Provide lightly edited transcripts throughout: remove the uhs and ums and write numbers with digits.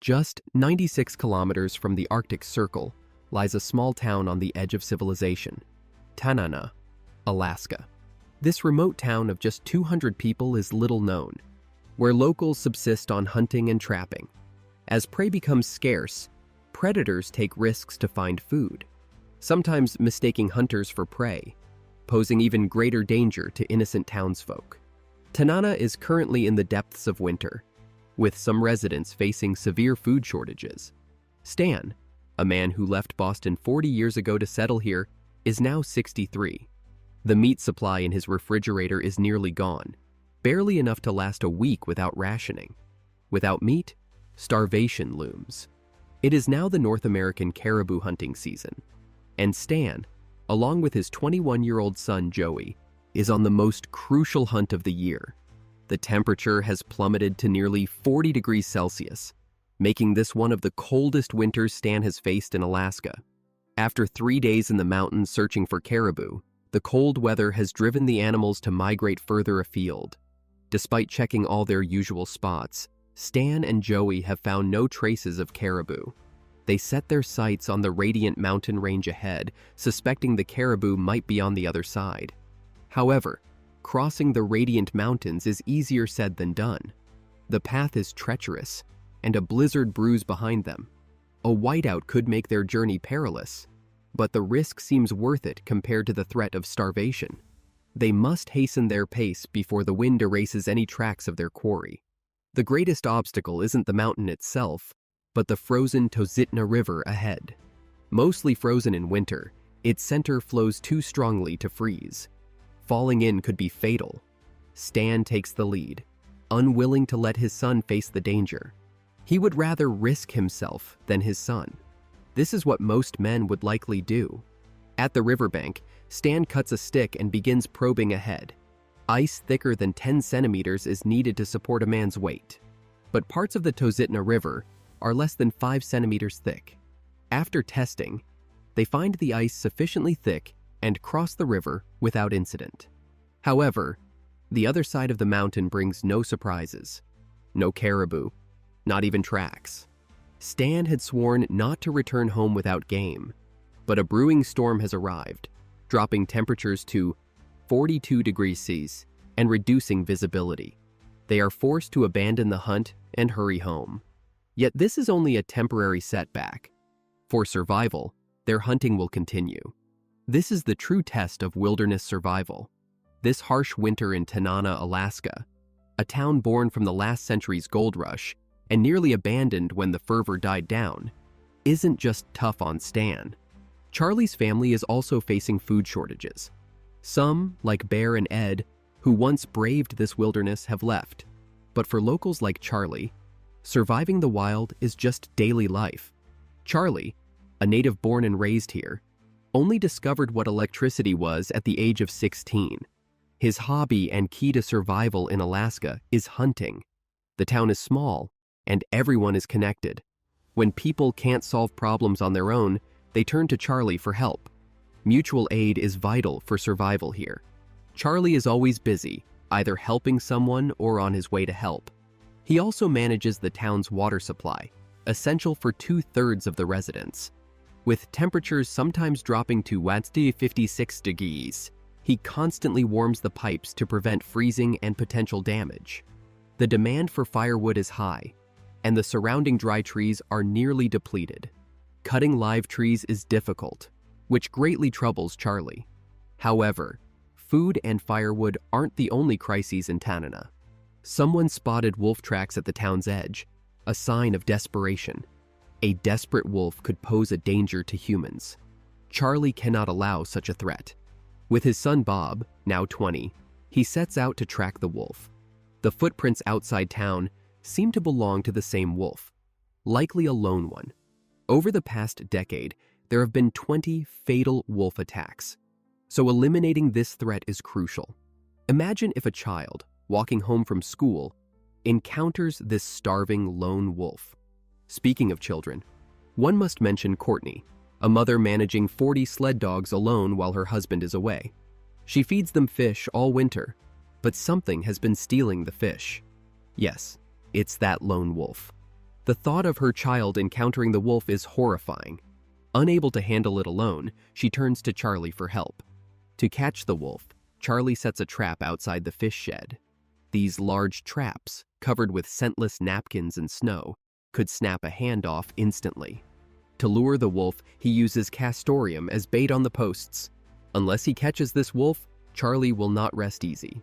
Just 96 kilometers from the Arctic Circle lies a small town on the edge of civilization, Tanana, Alaska. This remote town of just 200 people is little known, where locals subsist on hunting and trapping. As prey becomes scarce, predators take risks to find food, sometimes mistaking hunters for prey, posing even greater danger to innocent townsfolk. Tanana is currently in the depths of winter, with some residents facing severe food shortages. Stan, a man who left Boston 40 years ago to settle here, is now 63. The meat supply in his refrigerator is nearly gone, barely enough to last a week without rationing. Without meat, starvation looms. It is now the North American caribou hunting season, and Stan, along with his 21-year-old son Joey, is on the most crucial hunt of the year. The temperature has plummeted to nearly 40 degrees Celsius, making this one of the coldest winters Stan has faced in Alaska. After 3 days in the mountains searching for caribou, the cold weather has driven the animals to migrate further afield. Despite checking all their usual spots, Stan and Joey have found no traces of caribou. They set their sights on the Radiant mountain range ahead, suspecting the caribou might be on the other side. However, crossing the Radiant Mountains is easier said than done. The path is treacherous, and a blizzard brews behind them. A whiteout could make their journey perilous, but the risk seems worth it compared to the threat of starvation. They must hasten their pace before the wind erases any tracks of their quarry. The greatest obstacle isn't the mountain itself, but the frozen Tositna River ahead. Mostly frozen in winter, its center flows too strongly to freeze. Falling in could be fatal. Stan takes the lead, unwilling to let his son face the danger. He would rather risk himself than his son. This is what most men would likely do. At the riverbank, Stan cuts a stick and begins probing ahead. Ice thicker than 10 centimeters is needed to support a man's weight, but parts of the Tositna River are less than 5 centimeters thick. After testing, they find the ice sufficiently thick and cross the river without incident. However, the other side of the mountain brings no surprises. No caribou, not even tracks. Stan had sworn not to return home without game, but a brewing storm has arrived, dropping temperatures to 42 degrees Celsius and reducing visibility. They are forced to abandon the hunt and hurry home. Yet this is only a temporary setback. For survival, their hunting will continue. This is the true test of wilderness survival. This harsh winter in Tanana, Alaska, a town born from the last century's gold rush and nearly abandoned when the fervor died down, isn't just tough on Stan. Charlie's family is also facing food shortages. Some, like Bear and Ed, who once braved this wilderness, have left. But for locals like Charlie, surviving the wild is just daily life. Charlie, a native born and raised here, only discovered what electricity was at the age of 16. His hobby and key to survival in Alaska is hunting. The town is small, and everyone is connected. When people can't solve problems on their own, they turn to Charlie for help. Mutual aid is vital for survival here. Charlie is always busy, either helping someone or on his way to help. He also manages the town's water supply, essential for 2/3 of the residents. With temperatures sometimes dropping to 56 degrees, he constantly warms the pipes to prevent freezing and potential damage. The demand for firewood is high, and the surrounding dry trees are nearly depleted. Cutting live trees is difficult, which greatly troubles Charlie. However, food and firewood aren't the only crises in Tanana. Someone spotted wolf tracks at the town's edge, a sign of desperation. A desperate wolf could pose a danger to humans. Charlie cannot allow such a threat. With his son Bob, now 20, he sets out to track the wolf. The footprints outside town seem to belong to the same wolf, likely a lone one. Over the past decade, there have been 20 fatal wolf attacks, so eliminating this threat is crucial. Imagine if a child, walking home from school, encounters this starving lone wolf. Speaking of children, one must mention Courtney, a mother managing 40 sled dogs alone while her husband is away. She feeds them fish all winter, but something has been stealing the fish. Yes, it's that lone wolf. The thought of her child encountering the wolf is horrifying. Unable to handle it alone, she turns to Charlie for help. To catch the wolf, Charlie sets a trap outside the fish shed. These large traps, covered with scentless napkins and snow, could snap a hand off instantly. To lure the wolf, he uses castoreum as bait on the posts. Unless he catches this wolf, Charlie will not rest easy.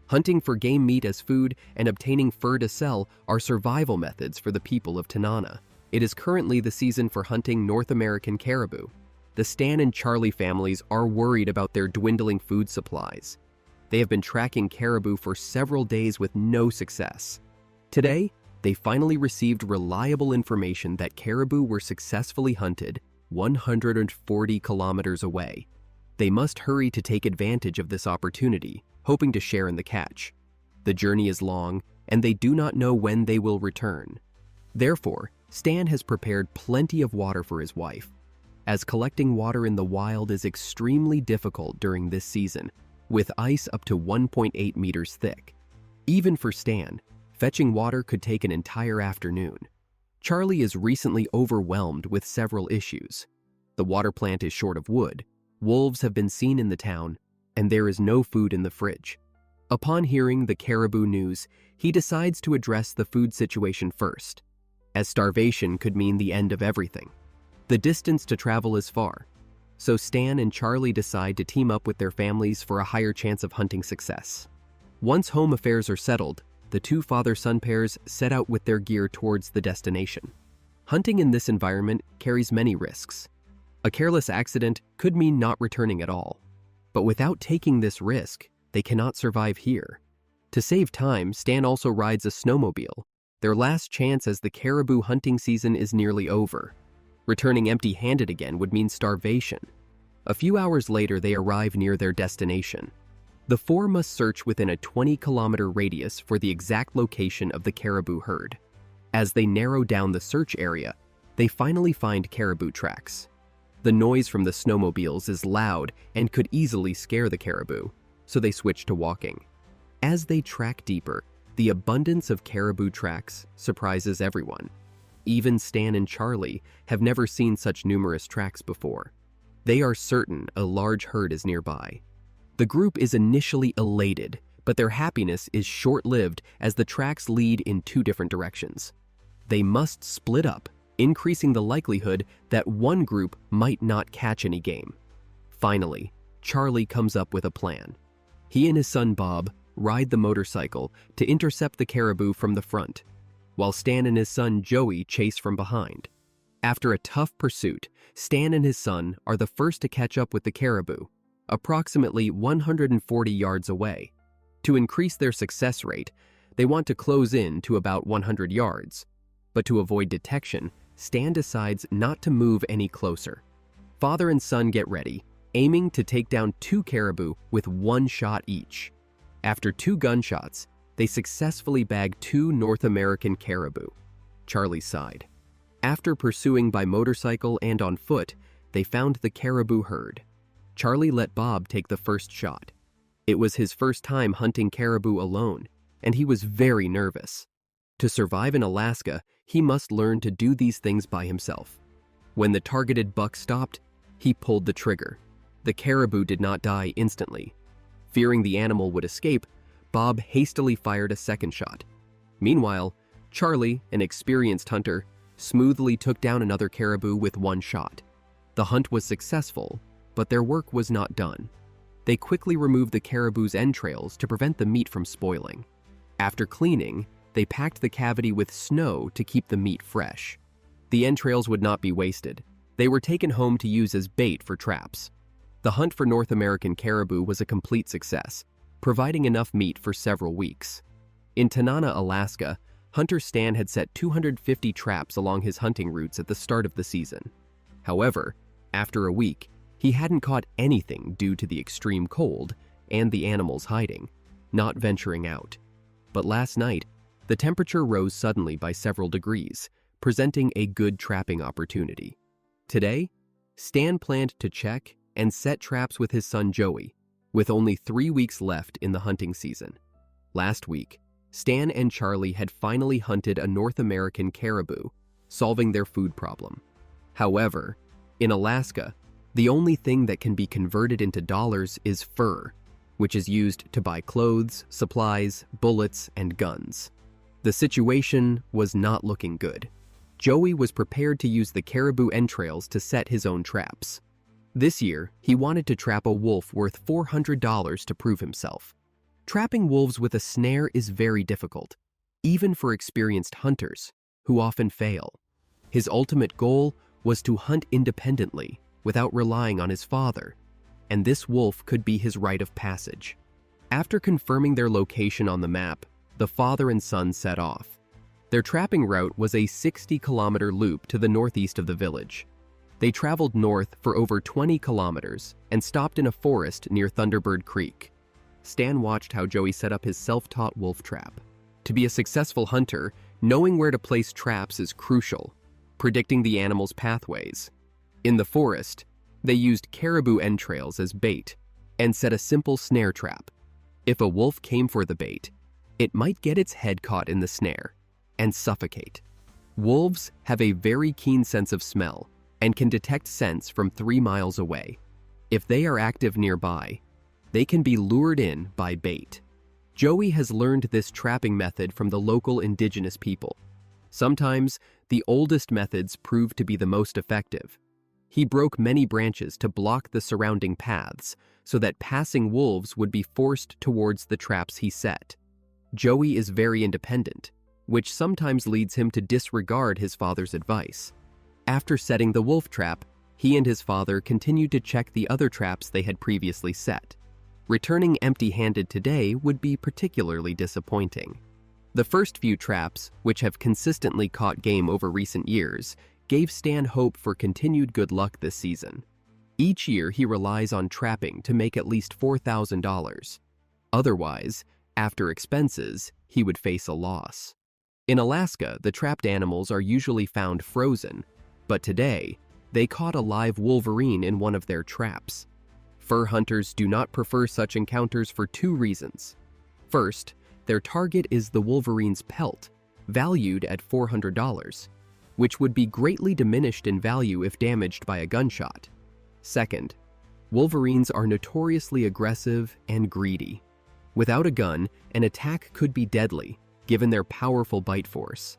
Hunting for game meat as food and obtaining fur to sell are survival methods for the people of Tanana. It is currently the season for hunting North American caribou. The Stan and Charlie families are worried about their dwindling food supplies. They have been tracking caribou for several days with no success. Today, they finally received reliable information that caribou were successfully hunted 140 kilometers away. They must hurry to take advantage of this opportunity, hoping to share in the catch. The journey is long, and they do not know when they will return. Therefore, Stan has prepared plenty of water for his wife, as collecting water in the wild is extremely difficult during this season, with ice up to 1.8 meters thick. Even for Stan, fetching water could take an entire afternoon. Charlie is recently overwhelmed with several issues. The water plant is short of wood, wolves have been seen in the town, and there is no food in the fridge. Upon hearing the caribou news, he decides to address the food situation first, as starvation could mean the end of everything. The distance to travel is far, so Stan and Charlie decide to team up with their families for a higher chance of hunting success. Once home affairs are settled, the two father-son pairs set out with their gear towards the destination. Hunting in this environment carries many risks. A careless accident could mean not returning at all. But without taking this risk, they cannot survive here. To save time, Stan also rides a snowmobile, their last chance as the caribou hunting season is nearly over. Returning empty-handed again would mean starvation. A few hours later, they arrive near their destination. The four must search within a 20-kilometer radius for the exact location of the caribou herd. As they narrow down the search area, they finally find caribou tracks. The noise from the snowmobiles is loud and could easily scare the caribou, so they switch to walking. As they track deeper, the abundance of caribou tracks surprises everyone. Even Stan and Charlie have never seen such numerous tracks before. They are certain a large herd is nearby. The group is initially elated, but their happiness is short-lived as the tracks lead in two different directions. They must split up, increasing the likelihood that one group might not catch any game. Finally, Charlie comes up with a plan. He and his son Bob ride the motorcycle to intercept the caribou from the front, while Stan and his son Joey chase from behind. After a tough pursuit, Stan and his son are the first to catch up with the caribou, approximately 140 yards away. To increase their success rate, they want to close in to about 100 yards. But to avoid detection, Stan decides not to move any closer. Father and son get ready, aiming to take down two caribou with one shot each. After 2 gunshots, they successfully bag 2 North American caribou. Charlie sighed. After pursuing by motorcycle and on foot, they found the caribou herd. Charlie let Bob take the first shot. It was his first time hunting caribou alone, and he was very nervous. To survive in Alaska, he must learn to do these things by himself. When the targeted buck stopped, he pulled the trigger. The caribou did not die instantly. Fearing the animal would escape, Bob hastily fired a second shot. Meanwhile, Charlie, an experienced hunter, smoothly took down another caribou with 1 shot. The hunt was successful, but their work was not done. They quickly removed the caribou's entrails to prevent the meat from spoiling. After cleaning, they packed the cavity with snow to keep the meat fresh. The entrails would not be wasted. They were taken home to use as bait for traps. The hunt for North American caribou was a complete success, providing enough meat for several weeks. In Tanana, Alaska, hunter Stan had set 250 traps along his hunting routes at the start of the season. However, after a week, he hadn't caught anything due to the extreme cold and the animals hiding, not venturing out. But last night, the temperature rose suddenly by several degrees, presenting a good trapping opportunity. Today, Stan planned to check and set traps with his son Joey, with only 3 weeks left in the hunting season. Last week, Stan and Charlie had finally hunted a North American caribou, solving their food problem. However, in Alaska, the only thing that can be converted into dollars is fur, which is used to buy clothes, supplies, bullets, and guns. The situation was not looking good. Joey was prepared to use the caribou entrails to set his own traps. This year, he wanted to trap a wolf worth $400 to prove himself. Trapping wolves with a snare is very difficult, even for experienced hunters, who often fail. His ultimate goal was to hunt independently, without relying on his father, and this wolf could be his rite of passage. After confirming their location on the map, the father and son set off. Their trapping route was a 60-kilometer loop to the northeast of the village. They traveled north for over 20 kilometers and stopped in a forest near Thunderbird Creek. Stan watched how Joey set up his self-taught wolf trap. To be a successful hunter, knowing where to place traps is crucial, predicting the animal's pathways. In the forest, they used caribou entrails as bait and set a simple snare trap. If a wolf came for the bait, it might get its head caught in the snare and suffocate. Wolves have a very keen sense of smell and can detect scents from 3 miles away. If they are active nearby, they can be lured in by bait. Joey has learned this trapping method from the local indigenous people. Sometimes, the oldest methods prove to be the most effective. He broke many branches to block the surrounding paths so that passing wolves would be forced towards the traps he set. Joey is very independent, which sometimes leads him to disregard his father's advice. After setting the wolf trap, he and his father continued to check the other traps they had previously set. Returning empty-handed today would be particularly disappointing. The first few traps, which have consistently caught game over recent years, gave Stan hope for continued good luck this season. Each year he relies on trapping to make at least $4,000. Otherwise, after expenses, he would face a loss. In Alaska, the trapped animals are usually found frozen, but today, they caught a live wolverine in one of their traps. Fur hunters do not prefer such encounters for 2 reasons. First, their target is the wolverine's pelt, valued at $400, which would be greatly diminished in value if damaged by a gunshot. Second, wolverines are notoriously aggressive and greedy. Without a gun, an attack could be deadly, given their powerful bite force.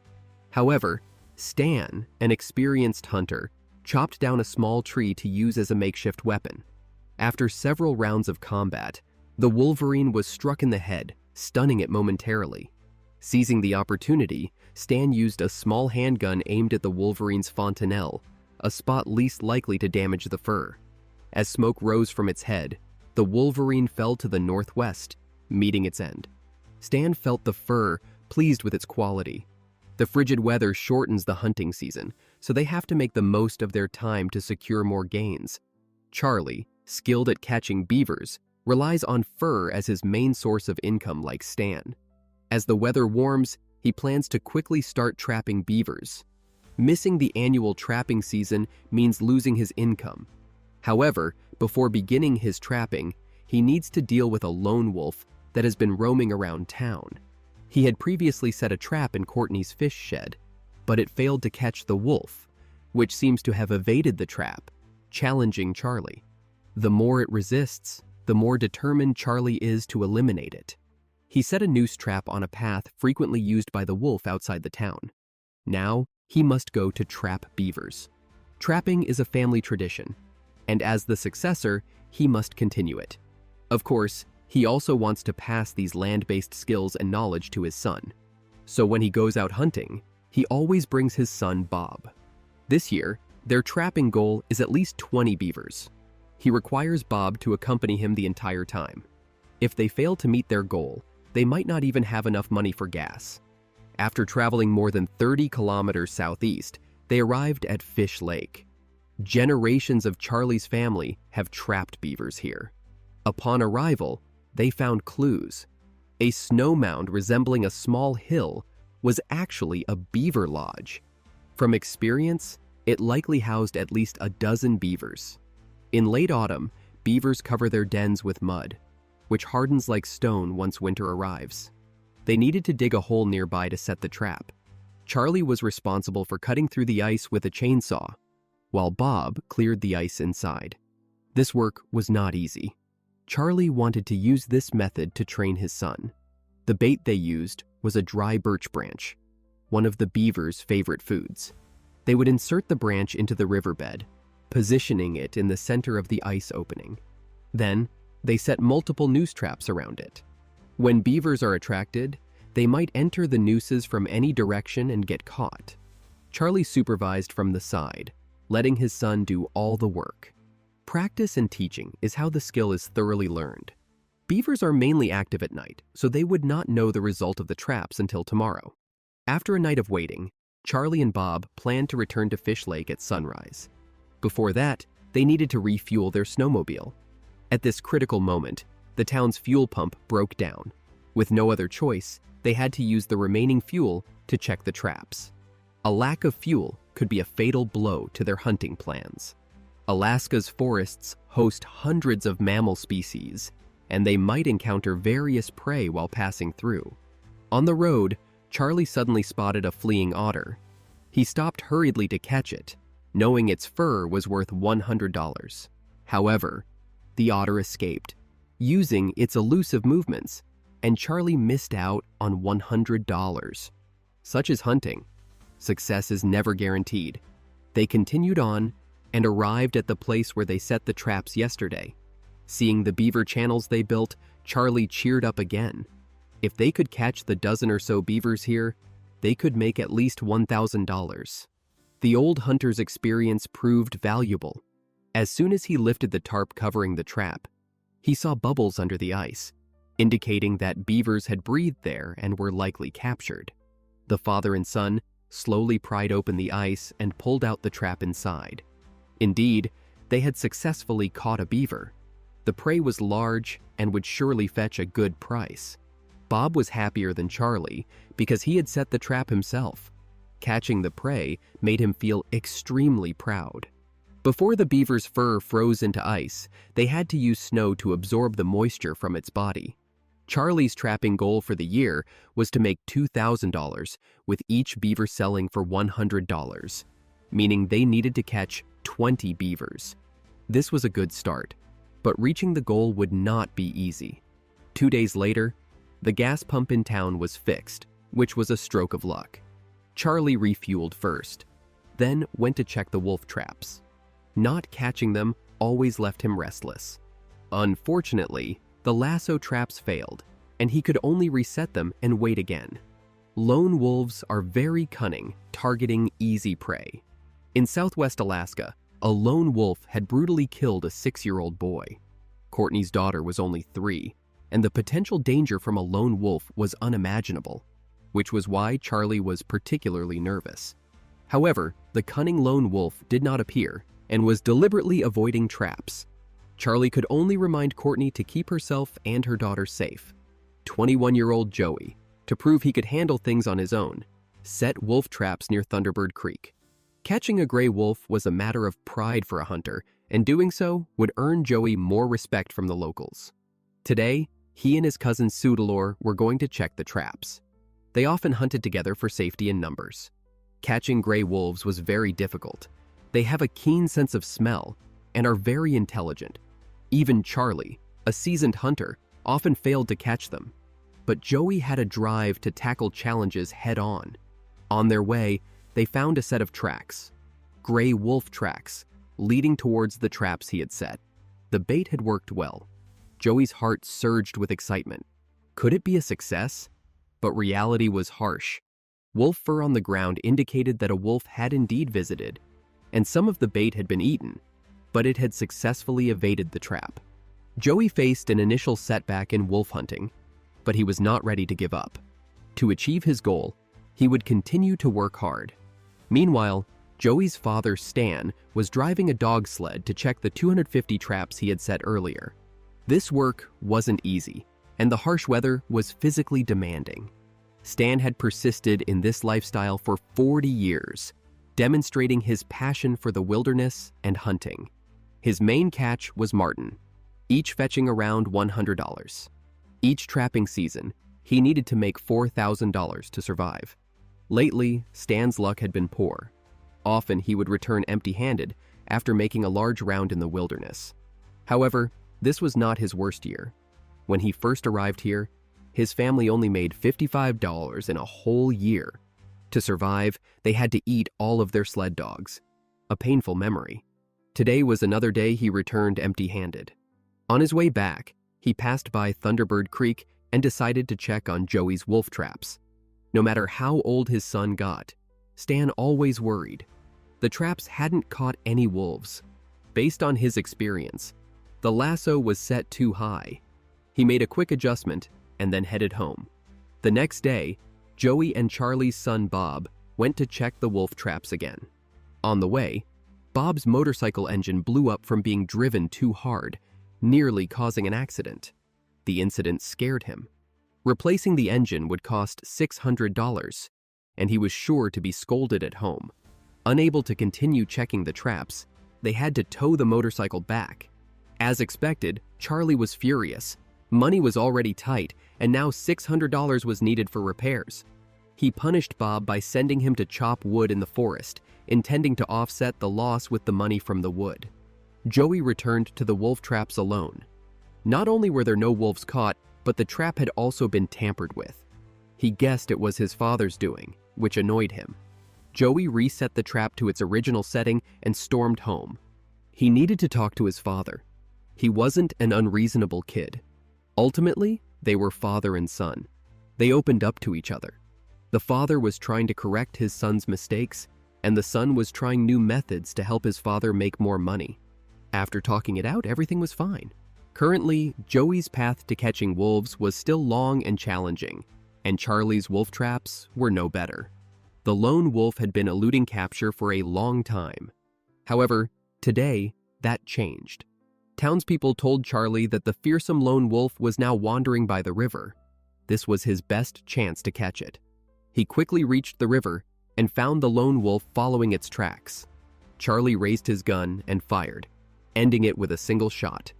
However, Stan, an experienced hunter, chopped down a small tree to use as a makeshift weapon. After several rounds of combat, the wolverine was struck in the head, stunning it momentarily. Seizing the opportunity, Stan used a small handgun aimed at the wolverine's fontanelle, a spot least likely to damage the fur. As smoke rose from its head, the wolverine fell to the northwest, meeting its end. Stan felt the fur, pleased with its quality. The frigid weather shortens the hunting season, so they have to make the most of their time to secure more gains. Charlie, skilled at catching beavers, relies on fur as his main source of income like Stan. As the weather warms, he plans to quickly start trapping beavers. Missing the annual trapping season means losing his income. However, before beginning his trapping, he needs to deal with a lone wolf that has been roaming around town. He had previously set a trap in Courtney's fish shed, but it failed to catch the wolf, which seems to have evaded the trap, challenging Charlie. The more it resists, the more determined Charlie is to eliminate it. He set a noose trap on a path frequently used by the wolf outside the town. Now, he must go to trap beavers. Trapping is a family tradition, and as the successor, he must continue it. Of course, he also wants to pass these land-based skills and knowledge to his son. So when he goes out hunting, he always brings his son Bob. This year, their trapping goal is at least 20 beavers. He requires Bob to accompany him the entire time. If they fail to meet their goal, they might not even have enough money for gas. After traveling more than 30 kilometers southeast, they arrived at Fish Lake. Generations of Charlie's family have trapped beavers here. Upon arrival, they found clues. A snow mound resembling a small hill was actually a beaver lodge. From experience, it likely housed at least a dozen beavers. In late autumn, beavers cover their dens with mud, which hardens like stone once winter arrives. They needed to dig a hole nearby to set the trap. Charlie was responsible for cutting through the ice with a chainsaw, while Bob cleared the ice inside. This work was not easy. Charlie wanted to use this method to train his son. The bait they used was a dry birch branch, one of the beavers' favorite foods. They would insert the branch into the riverbed, positioning it in the center of the ice opening. Then, they set multiple noose traps around it. When beavers are attracted, they might enter the nooses from any direction and get caught. Charlie supervised from the side, letting his son do all the work. Practice and teaching is how the skill is thoroughly learned. Beavers are mainly active at night, so they would not know the result of the traps until tomorrow. After a night of waiting, Charlie and Bob planned to return to Fish Lake at sunrise. Before that, they needed to refuel their snowmobile. At this critical moment, the town's fuel pump broke down. With no other choice, they had to use the remaining fuel to check the traps. A lack of fuel could be a fatal blow to their hunting plans. Alaska's forests host hundreds of mammal species, and they might encounter various prey while passing through. On the road, Charlie suddenly spotted a fleeing otter. He stopped hurriedly to catch it, knowing its fur was worth $100. However, the otter escaped, using its elusive movements, and Charlie missed out on $100. Such is hunting. Success is never guaranteed. They continued on and arrived at the place where they set the traps yesterday. Seeing the beaver channels they built, Charlie cheered up again. If they could catch the dozen or so beavers here, they could make at least $1,000. The old hunter's experience proved valuable. As soon as he lifted the tarp covering the trap, he saw bubbles under the ice, indicating that beavers had breathed there and were likely captured. The father and son slowly pried open the ice and pulled out the trap inside. Indeed, they had successfully caught a beaver. The prey was large and would surely fetch a good price. Bob was happier than Charlie because he had set the trap himself. Catching the prey made him feel extremely proud. Before the beaver's fur froze into ice, they had to use snow to absorb the moisture from its body. Charlie's trapping goal for the year was to make $2,000, with each beaver selling for $100, meaning they needed to catch 20 beavers. This was a good start, but reaching the goal would not be easy. 2 days later, the gas pump in town was fixed, which was a stroke of luck. Charlie refueled first, then went to check the wolf traps. Not catching them always left him restless. Unfortunately, the lasso traps failed, and he could only reset them and wait again. Lone wolves are very cunning, targeting easy prey. In southwest Alaska, a lone wolf had brutally killed a 6-year-old boy. Courtney's daughter was only 3, and the potential danger from a lone wolf was unimaginable, which was why Charlie was particularly nervous. However, the cunning lone wolf did not appear and was deliberately avoiding traps. Charlie could only remind Courtney to keep herself and her daughter safe. 21-year-old Joey, to prove he could handle things on his own, set wolf traps near Thunderbird Creek. Catching a gray wolf was a matter of pride for a hunter, and doing so would earn Joey more respect from the locals. Today, he and his cousin Sudalor were going to check the traps. They often hunted together for safety in numbers. Catching gray wolves was very difficult. They have a keen sense of smell and are very intelligent. Even Charlie, a seasoned hunter, often failed to catch them. But Joey had a drive to tackle challenges head-on. On their way, they found a set of tracks, gray wolf tracks, leading towards the traps he had set. The bait had worked well. Joey's heart surged with excitement. Could it be a success? But reality was harsh. Wolf fur on the ground indicated that a wolf had indeed visited, and some of the bait had been eaten, but it had successfully evaded the trap. Joey faced an initial setback in wolf hunting, but he was not ready to give up. To achieve his goal, he would continue to work hard. Meanwhile, Joey's father, Stan, was driving a dog sled to check the 250 traps he had set earlier. This work wasn't easy, and the harsh weather was physically demanding. Stan had persisted in this lifestyle for 40 years, demonstrating his passion for the wilderness and hunting. His main catch was marten, each fetching around $100. Each trapping season, He needed to make $4,000 to survive. Lately, Stan's luck had been poor. Often he would return empty-handed after making a large round in the wilderness. However, this was not his worst year. When he first arrived here, his family only made $55 in a whole year. To survive, they had to eat all of their sled dogs. A painful memory. Today was another day he returned empty-handed. On his way back, he passed by Thunderbird Creek and decided to check on Joey's wolf traps. No matter how old his son got, Stan always worried. The traps hadn't caught any wolves. Based on his experience, the lasso was set too high. He made a quick adjustment and then headed home. The next day, Joey and Charlie's son Bob went to check the wolf traps again. On the way, Bob's motorcycle engine blew up from being driven too hard, nearly causing an accident. The incident scared him. Replacing the engine would cost $600, and he was sure to be scolded at home. Unable to continue checking the traps, they had to tow the motorcycle back. As expected, Charlie was furious. Money was already tight, and now $600 was needed for repairs. He punished Bob by sending him to chop wood in the forest, intending to offset the loss with the money from the wood. Joey returned to the wolf traps alone. Not only were there no wolves caught, but the trap had also been tampered with. He guessed it was his father's doing, which annoyed him. Joey reset the trap to its original setting and stormed home. He needed to talk to his father. He wasn't an unreasonable kid. Ultimately, they were father and son. They opened up to each other. The father was trying to correct his son's mistakes, and the son was trying new methods to help his father make more money. After talking it out, everything was fine. Currently, Joey's path to catching wolves was still long and challenging, and Charlie's wolf traps were no better. The lone wolf had been eluding capture for a long time. However, today, that changed. Townspeople told Charlie that the fearsome lone wolf was now wandering by the river. This was his best chance to catch it. He quickly reached the river and found the lone wolf following its tracks. Charlie raised his gun and fired, ending it with a single shot.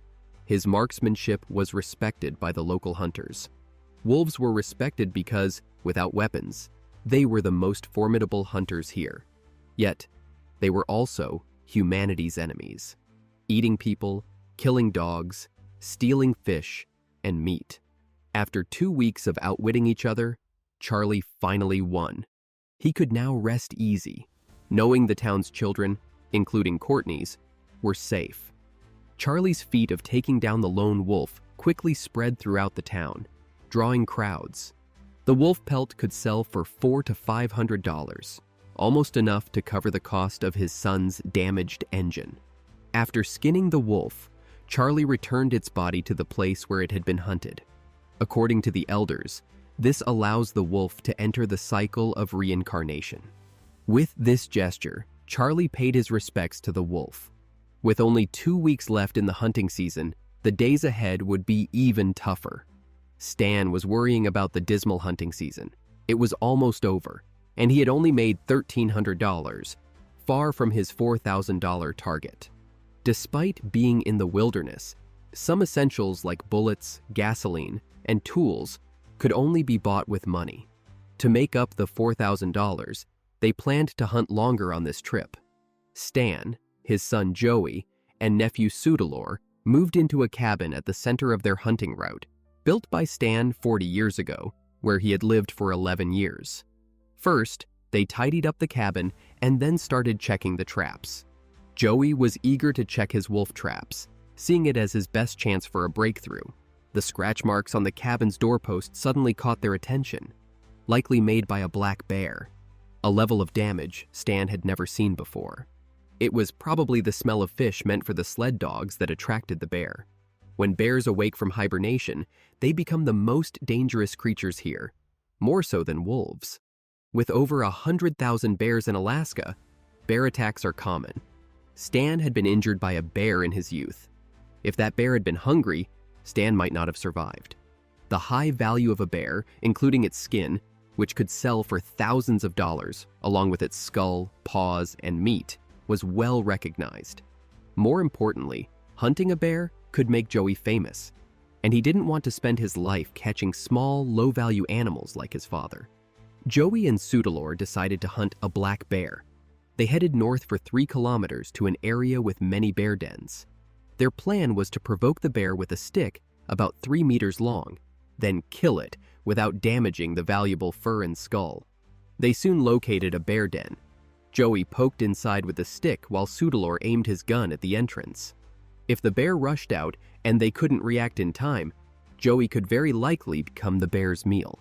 His marksmanship was respected by the local hunters. Wolves were respected because, without weapons, they were the most formidable hunters here. Yet, they were also humanity's enemies, eating people, killing dogs, stealing fish, and meat. After 2 weeks of outwitting each other, Charlie finally won. He could now rest easy, knowing the town's children, including Courtney's, were safe. Charlie's feat of taking down the lone wolf quickly spread throughout the town, drawing crowds. The wolf pelt could sell for $400 to $500, almost enough to cover the cost of his son's damaged engine. After skinning the wolf, Charlie returned its body to the place where it had been hunted. According to the elders, this allows the wolf to enter the cycle of reincarnation. With this gesture, Charlie paid his respects to the wolf. With only 2 weeks left in the hunting season, the days ahead would be even tougher. Stan was worrying about the dismal hunting season. It was almost over, and he had only made $1,300, far from his $4,000 target. Despite being in the wilderness, some essentials like bullets, gasoline, and tools could only be bought with money. To make up the $4,000, they planned to hunt longer on this trip. Stan, his son Joey, and nephew Sudalor moved into a cabin at the center of their hunting route, built by Stan 40 years ago, where he had lived for 11 years. First, they tidied up the cabin and then started checking the traps. Joey was eager to check his wolf traps, seeing it as his best chance for a breakthrough. The scratch marks on the cabin's doorpost suddenly caught their attention, likely made by a black bear, a level of damage Stan had never seen before. It was probably the smell of fish meant for the sled dogs that attracted the bear. When bears awake from hibernation, they become the most dangerous creatures here, more so than wolves. With over 100,000 bears in Alaska, bear attacks are common. Stan had been injured by a bear in his youth. If that bear had been hungry, Stan might not have survived. The high value of a bear, including its skin, which could sell for thousands of dollars, along with its skull, paws, and meat, was well recognized. More importantly, hunting a bear could make Joey famous. and he didn't want to spend his life catching small, low-value animals like his father. Joey and Sudalor decided to hunt a black bear. They headed north for 3 kilometers to an area with many bear dens. Their plan was to provoke the bear with a stick about 3 meters long, then kill it without damaging the valuable fur and skull. They soon located a bear den. Joey poked inside with a stick while Sudalor aimed his gun at the entrance. If the bear rushed out and they couldn't react in time, Joey could very likely become the bear's meal.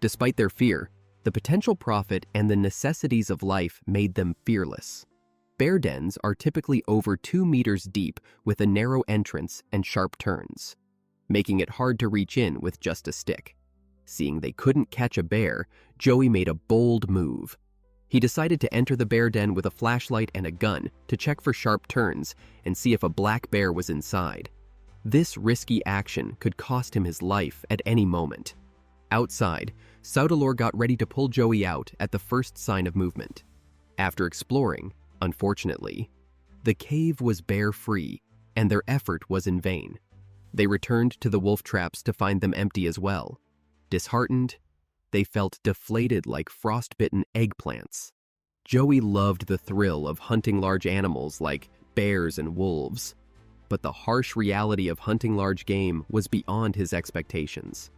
Despite their fear, the potential profit and the necessities of life made them fearless. Bear dens are typically over 2 meters deep with a narrow entrance and sharp turns, making it hard to reach in with just a stick. Seeing they couldn't catch a bear, Joey made a bold move. He decided to enter the bear den with a flashlight and a gun to check for sharp turns and see if a black bear was inside. This risky action could cost him his life at any moment. Outside, Sudalor got ready to pull Joey out at the first sign of movement. After exploring, unfortunately, the cave was bear-free, and their effort was in vain. They returned to the wolf traps to find them empty as well. Disheartened, they felt deflated like frostbitten eggplants. Joey loved the thrill of hunting large animals like bears and wolves, but the harsh reality of hunting large game was beyond his expectations.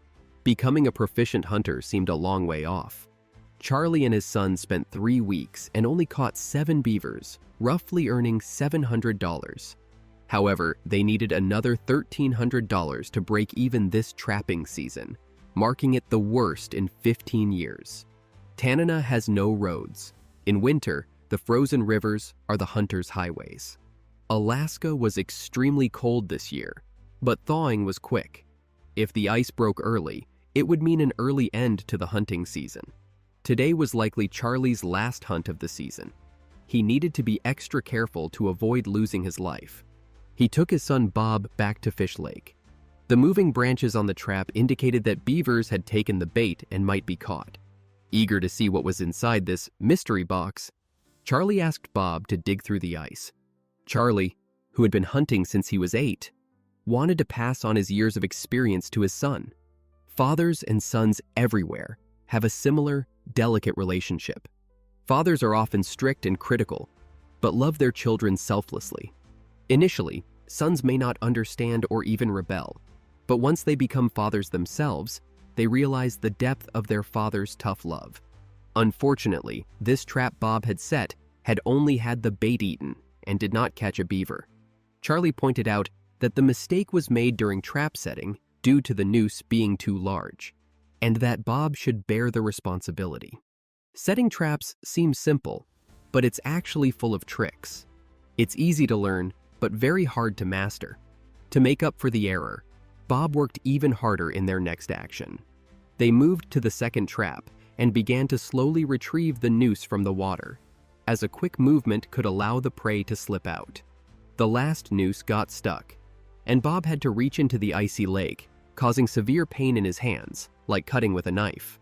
Becoming a proficient hunter seemed a long way off. Charlie and his son spent 3 weeks and only caught 7 beavers, roughly earning $700. However, they needed another $1,300 to break even this trapping season, marking it the worst in 15 years. Tanana has no roads. In winter, the frozen rivers are the hunters' highways. Alaska was extremely cold this year, but thawing was quick. If the ice broke early, it would mean an early end to the hunting season. Today was likely Charlie's last hunt of the season. He needed to be extra careful to avoid losing his life. He took his son Bob back to Fish Lake. The moving branches on the trap indicated that beavers had taken the bait and might be caught. Eager to see what was inside this mystery box, Charlie asked Bob to dig through the ice. Charlie, who had been hunting since he was 8, wanted to pass on his years of experience to his son. Fathers and sons everywhere have a similar, delicate relationship. Fathers are often strict and critical, but love their children selflessly. Initially, sons may not understand or even rebel, but once they become fathers themselves, they realize the depth of their father's tough love. Unfortunately, this trap Bob had set had only had the bait eaten and did not catch a beaver. Charlie pointed out that the mistake was made during trap setting due to the noose being too large, and that Bob should bear the responsibility. Setting traps seems simple, but it's actually full of tricks. It's easy to learn, but very hard to master. To make up for the error, Bob worked even harder in their next action. They moved to the second trap and began to slowly retrieve the noose from the water, as a quick movement could allow the prey to slip out. The last noose got stuck, and Bob had to reach into the icy lake, causing severe pain in his hands, like cutting with a knife.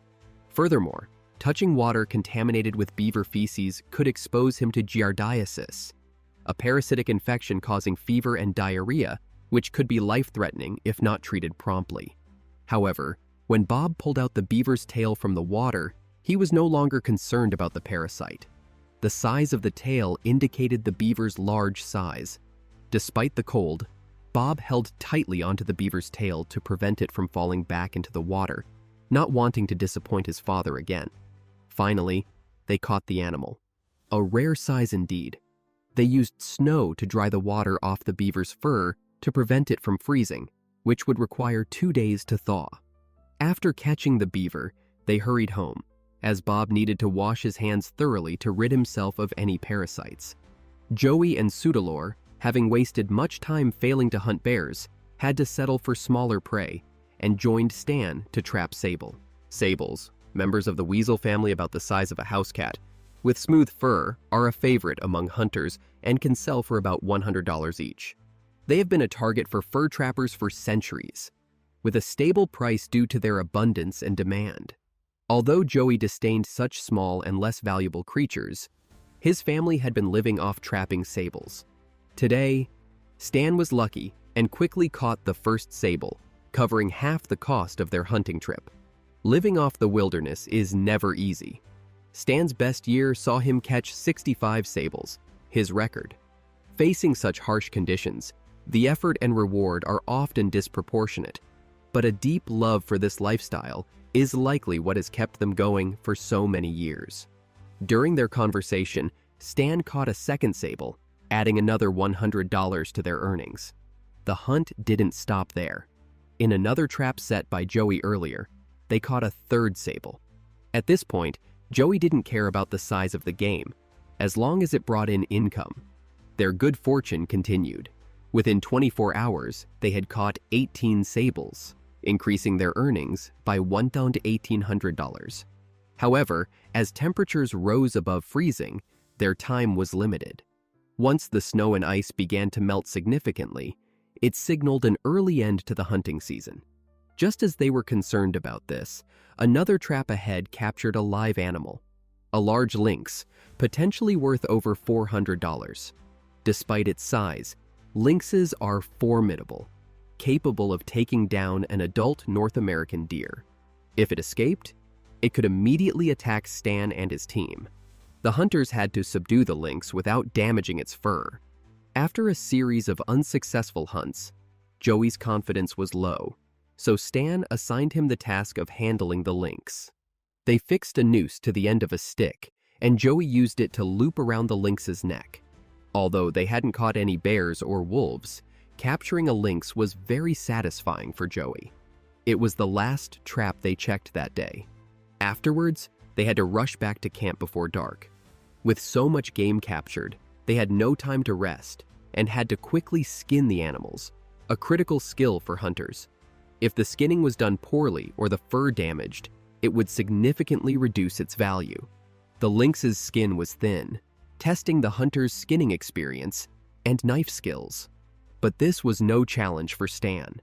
Furthermore, touching water contaminated with beaver feces could expose him to giardiasis, a parasitic infection causing fever and diarrhea, which could be life-threatening if not treated promptly. However, when Bob pulled out the beaver's tail from the water, he was no longer concerned about the parasite. The size of the tail indicated the beaver's large size. Despite the cold, Bob held tightly onto the beaver's tail to prevent it from falling back into the water, not wanting to disappoint his father again. Finally, they caught the animal. A rare size indeed. They used snow to dry the water off the beaver's fur to prevent it from freezing, which would require 2 days to thaw. After catching the beaver, they hurried home, as Bob needed to wash his hands thoroughly to rid himself of any parasites. Joey and Sudalor, having wasted much time failing to hunt bears, had to settle for smaller prey and joined Stan to trap sable. Sables, members of the weasel family about the size of a house cat, with smooth fur, are a favorite among hunters and can sell for about $100 each. They have been a target for fur trappers for centuries, with a stable price due to their abundance and demand. Although Joey disdained such small and less valuable creatures, his family had been living off trapping sables. Today, Stan was lucky and quickly caught the first sable, covering half the cost of their hunting trip. Living off the wilderness is never easy. Stan's best year saw him catch 65 sables, his record. Facing such harsh conditions, the effort and reward are often disproportionate, but a deep love for this lifestyle is likely what has kept them going for so many years. During their conversation, Stan caught a second sable, adding another $100 to their earnings. The hunt didn't stop there. In another trap set by Joey earlier, they caught a third sable. At this point, Joey didn't care about the size of the game, as long as it brought in income. Their good fortune continued. Within 24 hours, they had caught 18 sables, increasing their earnings by $1,800. However, as temperatures rose above freezing, their time was limited. Once the snow and ice began to melt significantly, it signaled an early end to the hunting season. Just as they were concerned about this, another trap ahead captured a live animal, a large lynx, potentially worth over $400. Despite its size, lynxes are formidable, capable of taking down an adult North American deer. If it escaped, it could immediately attack Stan and his team. The hunters had to subdue the lynx without damaging its fur. After a series of unsuccessful hunts, Joey's confidence was low, so Stan assigned him the task of handling the lynx. They fixed a noose to the end of a stick, and Joey used it to loop around the lynx's neck. Although they hadn't caught any bears or wolves, capturing a lynx was very satisfying for Joey. It was the last trap they checked that day. Afterwards, they had to rush back to camp before dark. With so much game captured, they had no time to rest and had to quickly skin the animals, a critical skill for hunters. If the skinning was done poorly or the fur damaged, it would significantly reduce its value. The lynx's skin was thin, testing the hunter's skinning experience and knife skills. But this was no challenge for Stan,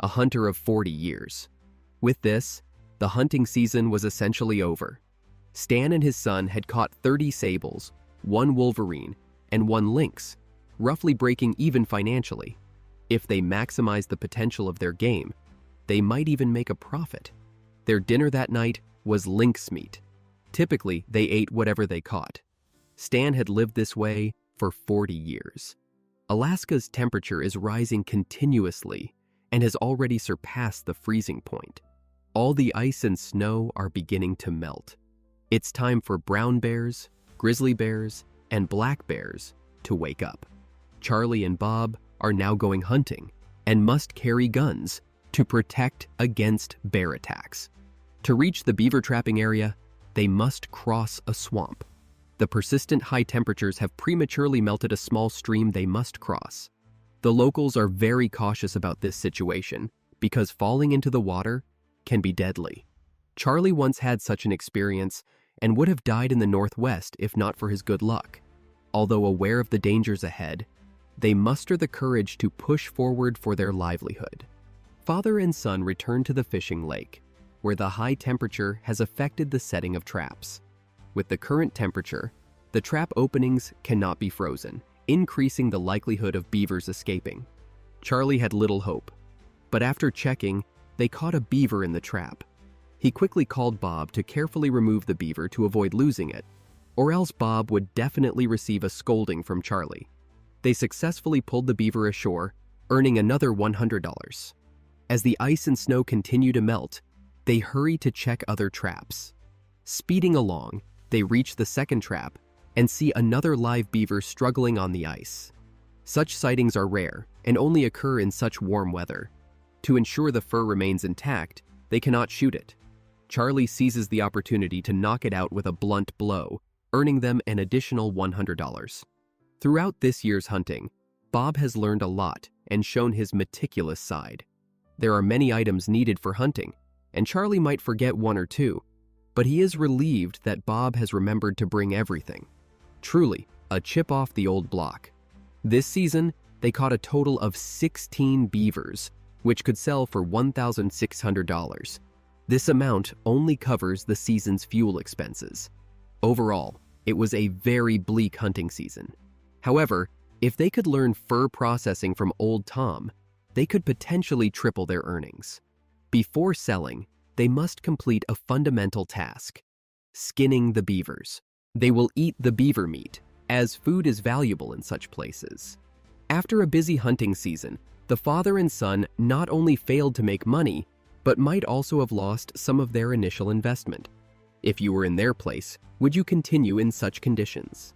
a hunter of 40 years. With this, the hunting season was essentially over. Stan and his son had caught 30 sables, 1 wolverine, and 1 lynx, roughly breaking even financially. If they maximized the potential of their game, they might even make a profit. Their dinner that night was lynx meat. Typically, they ate whatever they caught. Stan had lived this way for 40 years. Alaska's temperature is rising continuously and has already surpassed the freezing point. All the ice and snow are beginning to melt. It's time for brown bears, grizzly bears, and black bears to wake up. Charlie and Bob are now going hunting and must carry guns to protect against bear attacks. To reach the beaver trapping area, they must cross a swamp. The persistent high temperatures have prematurely melted a small stream they must cross. The locals are very cautious about this situation because falling into the water can be deadly. Charlie once had such an experience and would have died in the Northwest if not for his good luck. Although aware of the dangers ahead, they muster the courage to push forward for their livelihood. Father and son return to the fishing lake, where the high temperature has affected the setting of traps. With the current temperature, the trap openings cannot be frozen, increasing the likelihood of beavers escaping. Charlie had little hope, but after checking, they caught a beaver in the trap. He quickly called Bob to carefully remove the beaver to avoid losing it, or else Bob would definitely receive a scolding from Charlie. They successfully pulled the beaver ashore, earning another $100. As the ice and snow continue to melt, they hurry to check other traps. Speeding along, they reach the second trap and see another live beaver struggling on the ice. Such sightings are rare and only occur in such warm weather. To ensure the fur remains intact, they cannot shoot it. Charlie seizes the opportunity to knock it out with a blunt blow, earning them an additional $100. Throughout this year's hunting, Bob has learned a lot and shown his meticulous side. There are many items needed for hunting, and Charlie might forget one or two, but he is relieved that Bob has remembered to bring everything. Truly, a chip off the old block. This season, they caught a total of 16 beavers, which could sell for $1,600. This amount only covers the season's fuel expenses. Overall, it was a very bleak hunting season. However, if they could learn fur processing from Old Tom, they could potentially triple their earnings. Before selling, they must complete a fundamental task: skinning the beavers. They will eat the beaver meat, as food is valuable in such places. After a busy hunting season, the father and son not only failed to make money, but might also have lost some of their initial investment. If you were in their place, would you continue in such conditions?